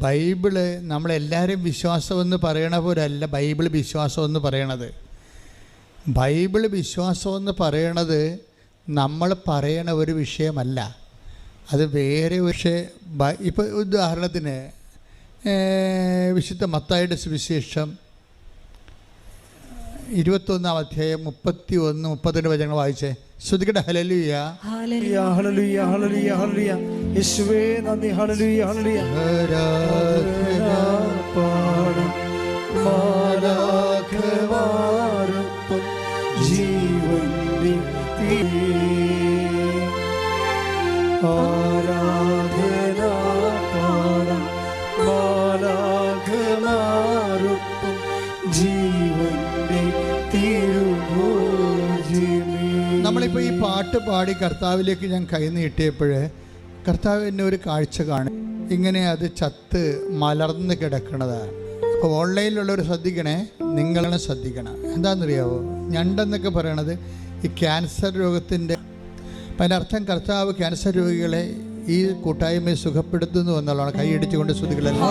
Bible നമ്മളെല്ലാവരും വിശ്വാസമെന്ന് പറയണ പോലല്ല ബൈബിൾ വിശ്വാസമെന്ന് പറയണത്. ബൈബിൾ വിശ്വാസമെന്ന് പറയണത് നമ്മൾ പറയണ ഒരു വിഷയമല്ല, അത് വേറെ പക്ഷേ. ഇപ്പോൾ ഉദാഹരണത്തിന് വിശുദ്ധ മത്തായിയുടെ സുവിശേഷം 21-ാം അധ്യായം 31-32 വചനങ്ങൾ വായിച്ചേ. ശ്രുതികടെ hallelujah hallelujah hallelujah hallelujah hallelujah. യേശുവേ നന്ദി. Hallelujah hallelujah. പാടും മാലാഖമാരൊപ്പം ജീവന്റെ ആരാധന പാടും മാലാഖമാരൊപ്പം ജീവന്റെ തിരുഭോജ്യമേ. നമ്മളിപ്പോൾ ഈ പാട്ട് പാടി കർത്താവിലേക്ക് ഞാൻ കൈ നീട്ടിയപ്പോൾ കർത്താവ് എന്നെ ഒരു കാഴ്ച കാണും. ഇങ്ങനെ അത് ചത്ത് മലർന്ന് കിടക്കണതാണ്. അപ്പോൾ ഓൺലൈനിലുള്ളവർ ശ്രദ്ധിക്കണേ, നിങ്ങളാണ് ശ്രദ്ധിക്കണം. എന്താണെന്നറിയാവോ, ഞണ്ടെന്നൊക്കെ പറയണത് ഈ ക്യാൻസർ രോഗത്തിൻ്റെ. അപ്പം അതിൻ്റെ അർത്ഥം കർത്താവ് ക്യാൻസർ രോഗികളെ ഈ കൂട്ടായ്മയെ സുഖപ്പെടുത്തുന്നു എന്നുള്ളതാണ്. കൈയടിച്ചുകൊണ്ട് ശ്രുതികളെല്ലാം